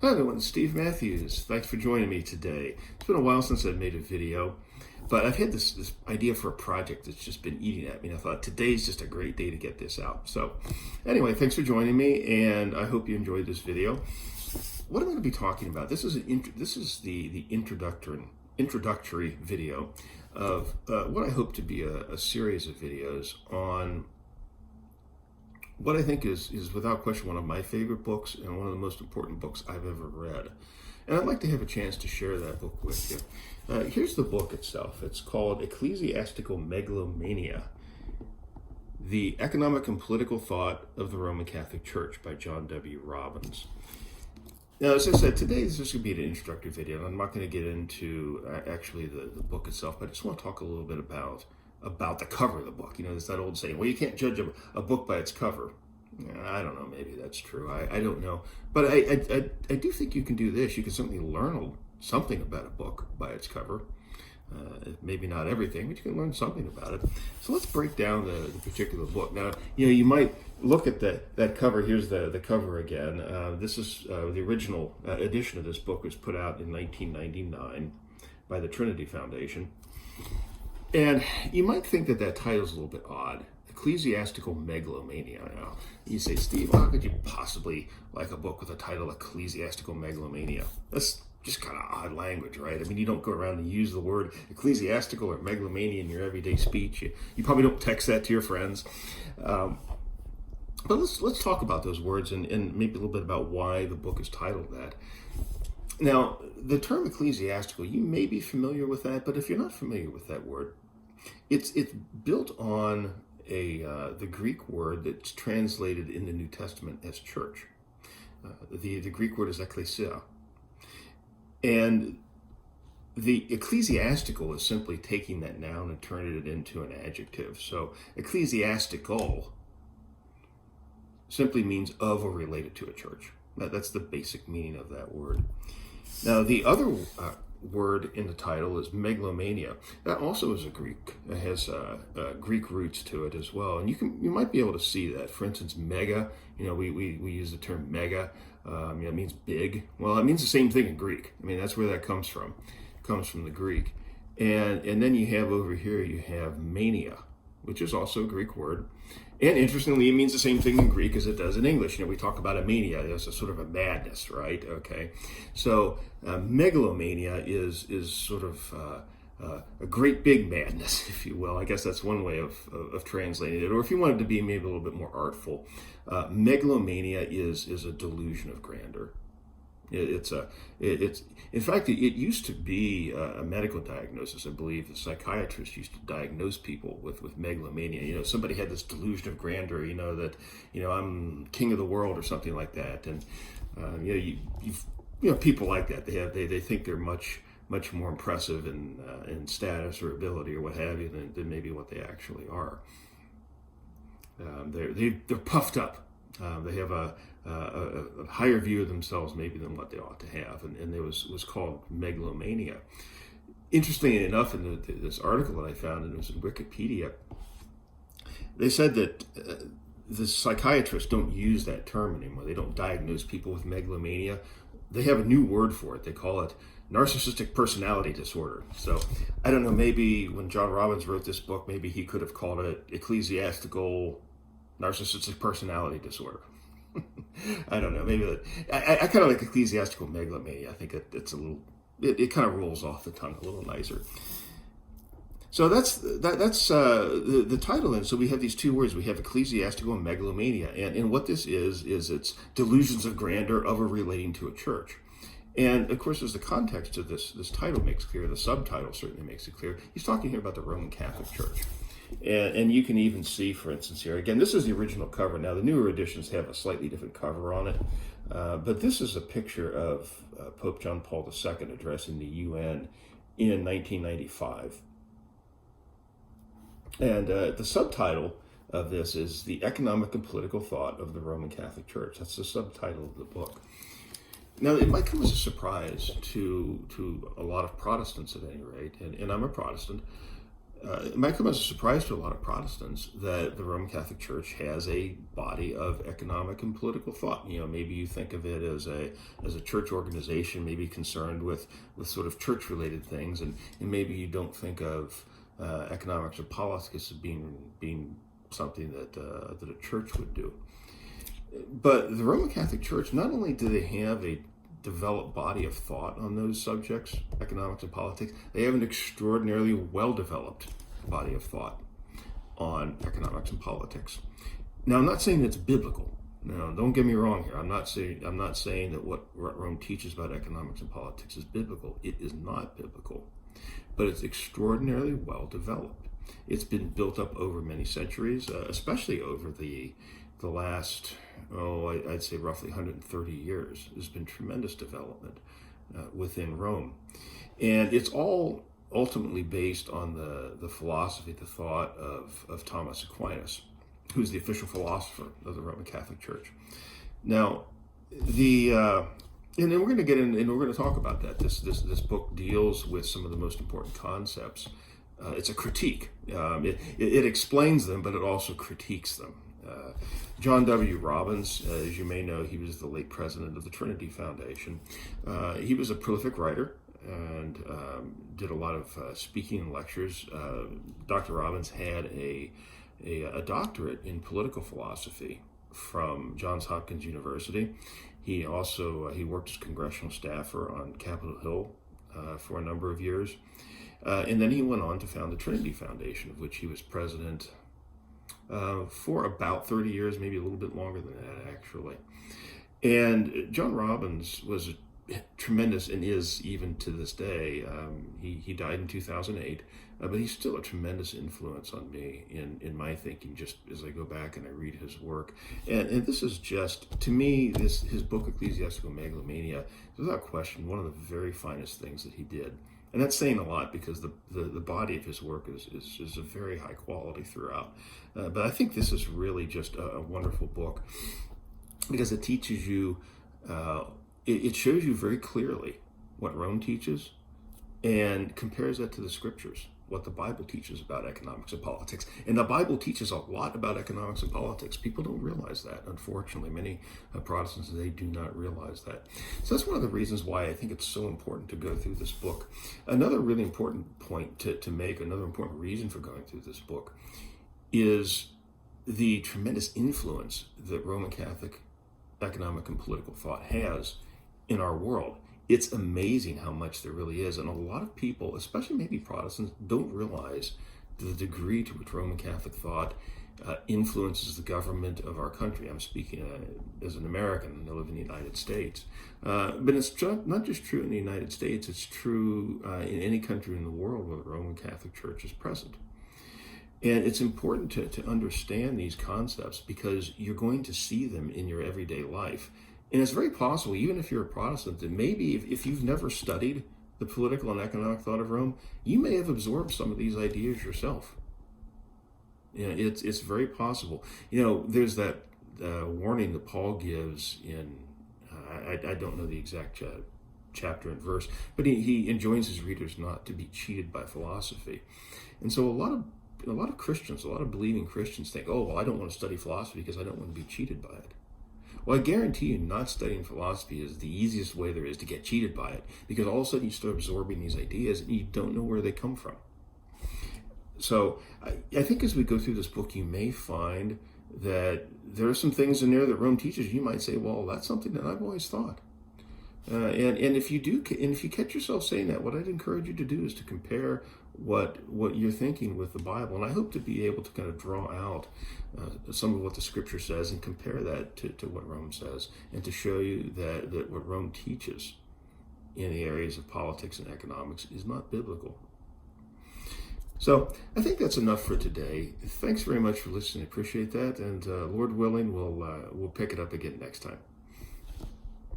Hi everyone, it's Steve Matthews. Thanks for joining me today. It's been a while since I've made a video, but I've had this idea for a project that's just been eating at me, and I thought today's just a great day to get this out. So anyway, thanks for joining me, and I hope you enjoyed this video. What I'm going to be talking about, this is the introductory video of what I hope to be a series of videos on what I think is without question one of my favorite books and one of the most important books I've ever read. And I'd like to have a chance to share that book with you. Here's the book itself. It's called Ecclesiastical Megalomania, The Economic and Political Thought of the Roman Catholic Church by John W. Robbins. Now, as I said, today this is going to be an introductory video, and I'm not going to get into actually the book itself, but I just want to talk a little bit about the cover of the book. You know, there's that old saying, well, you can't judge a book by its cover. I don't know, maybe that's true. I don't know. But I do think you can do this. You can certainly learn something about a book by its cover. Maybe not everything, but you can learn something about it. So let's break down the particular book. Now, you might look at that cover. Here's the cover again. This is the original edition of this book was put out in 1999 by the Trinity Foundation. And you might think that title's a little bit odd. Ecclesiastical Megalomania. Now, you say, Steve, how could you possibly like a book with a title Ecclesiastical Megalomania? That's just kind of odd language, right? I mean, you don't go around and use the word ecclesiastical or megalomania in your everyday speech. You probably don't text that to your friends. But let's talk about those words and maybe a little bit about why the book is titled that. Now, the term ecclesiastical, you may be familiar with that, but if you're not familiar with that word, it's built on the Greek word that's translated in the New Testament as church. The Greek word is ekklesia. And the ecclesiastical is simply taking that noun and turning it into an adjective. So ecclesiastical simply means of or related to a church. That's the basic meaning of that word. Now, the other word in the title is megalomania. That also is a Greek. It has Greek roots to it as well. And you might be able to see that. For instance, mega, we use the term mega. It means big. Well, it means the same thing in Greek. I mean, that's where that comes from. It comes from the Greek. And then you have over here, you have mania, which is also a Greek word. And interestingly, it means the same thing in Greek as it does in English. You know, we talk about a mania. It's a sort of a madness, right? Okay. So megalomania is sort of a great big madness, if you will. I guess that's one way of translating it. Or if you wanted to be maybe a little bit more artful, megalomania is a delusion of grandeur. In fact, it used to be a medical diagnosis. I believe the psychiatrist used to diagnose people with megalomania. Somebody had this delusion of grandeur, that, I'm king of the world or something like that. And, people like that, they think they're much more impressive in status or ability or what have you than maybe what they actually are. They're puffed up. They have a higher view of themselves maybe than what they ought to have, and it was called megalomania. Interestingly enough, in this article that I found, and it was in Wikipedia, they said that the psychiatrists don't use that term anymore. They don't diagnose people with megalomania. They have a new word for it. They call it narcissistic personality disorder. So I don't know, maybe when John Robbins wrote this book, maybe he could have called it ecclesiastical narcissistic personality disorder. I don't know. Maybe I kind of like ecclesiastical megalomania. I think it's a little. It kind of rolls off the tongue a little nicer. So that's the title. And so we have these two words. We have ecclesiastical and megalomania, and what this is it's delusions of grandeur of or relating to a church. And of course, as the context of this title makes clear, the subtitle certainly makes it clear. He's talking here about the Roman Catholic Church. And you can even see, for instance, here, again, this is the original cover. Now, the newer editions have a slightly different cover on it. But this is a picture of Pope John Paul II addressing the UN in 1995. And the subtitle of this is The Economic and Political Thought of the Roman Catholic Church. That's the subtitle of the book. Now, it might come as a surprise to a lot of Protestants at any rate, and I'm a Protestant, it might come as a surprise to a lot of Protestants that the Roman Catholic Church has a body of economic and political thought. Maybe you think of it as a church organization, maybe concerned with sort of church-related things, and maybe you don't think of economics or politics as being something that a church would do. But the Roman Catholic Church, not only do they have a developed body of thought on those subjects, economics and politics, they have an extraordinarily well-developed body of thought on economics and politics. Now, I'm not saying it's biblical. No, don't get me wrong here. I'm not saying that what Rome teaches about economics and politics is biblical. It is not biblical, but it's extraordinarily well-developed. It's been built up over many centuries, especially over the last, I'd say roughly 130 years. There's been tremendous development within Rome. And it's all ultimately based on the philosophy, the thought of Thomas Aquinas, who's the official philosopher of the Roman Catholic Church. Now, and then we're going to get in, and we're going to talk about that. This book deals with some of the most important concepts. It's a critique. It explains them, but it also critiques them. John W. Robbins, as you may know, he was the late president of the Trinity Foundation. He was a prolific writer and did a lot of speaking and lectures. Dr. Robbins had a doctorate in political philosophy from Johns Hopkins University. He also worked as congressional staffer on Capitol Hill for a number of years. And then he went on to found the Trinity Foundation, of which he was president for about 30 years, maybe a little bit longer than that, actually. And John Robbins was tremendous, and is even to this day. He died in 2008, but he's still a tremendous influence on me in my thinking, just as I go back and I read his work. And this is just, to me, his book, Ecclesiastical Megalomania, is without question one of the very finest things that he did. And that's saying a lot, because the body of his work is a very high quality throughout. But I think this is really just a wonderful book, because it teaches you, it shows you very clearly what Rome teaches and compares that to the scriptures, what the Bible teaches about economics and politics. And the Bible teaches a lot about economics and politics. People don't realize that, unfortunately. Many Protestants today do not realize that. So that's one of the reasons why I think it's so important to go through this book. Another really important point to make, another important reason for going through this book, is the tremendous influence that Roman Catholic economic and political thought has in our world. It's amazing how much there really is. And a lot of people, especially maybe Protestants, don't realize the degree to which Roman Catholic thought influences the government of our country. I'm speaking as an American. I live in the United States. But it's not just true in the United States. It's true in any country in the world where the Roman Catholic Church is present. And it's important to understand these concepts, because you're going to see them in your everyday life. And it's very possible, even if you're a Protestant, that maybe if you've never studied the political and economic thought of Rome, you may have absorbed some of these ideas yourself. It's very possible. There's that warning that Paul gives in, I don't know the exact chapter and verse, but he enjoins his readers not to be cheated by philosophy. And so a lot of Christians, a lot of believing Christians think, oh, well, I don't want to study philosophy because I don't want to be cheated by it. Well, I guarantee you, not studying philosophy is the easiest way there is to get cheated by it, because all of a sudden you start absorbing these ideas and you don't know where they come from. So I think as we go through this book, you may find that there are some things in there that Rome teaches. You might say, well, that's something that I've always thought. And if you catch yourself saying that, what I'd encourage you to do is to compare what you're thinking with the Bible. And I hope to be able to kind of draw out some of what the scripture says and compare that to what Rome says, and to show you that what Rome teaches in the areas of politics and economics is not biblical. So I think that's enough for today. Thanks very much for listening. I appreciate that. And Lord willing, we'll pick it up again next time.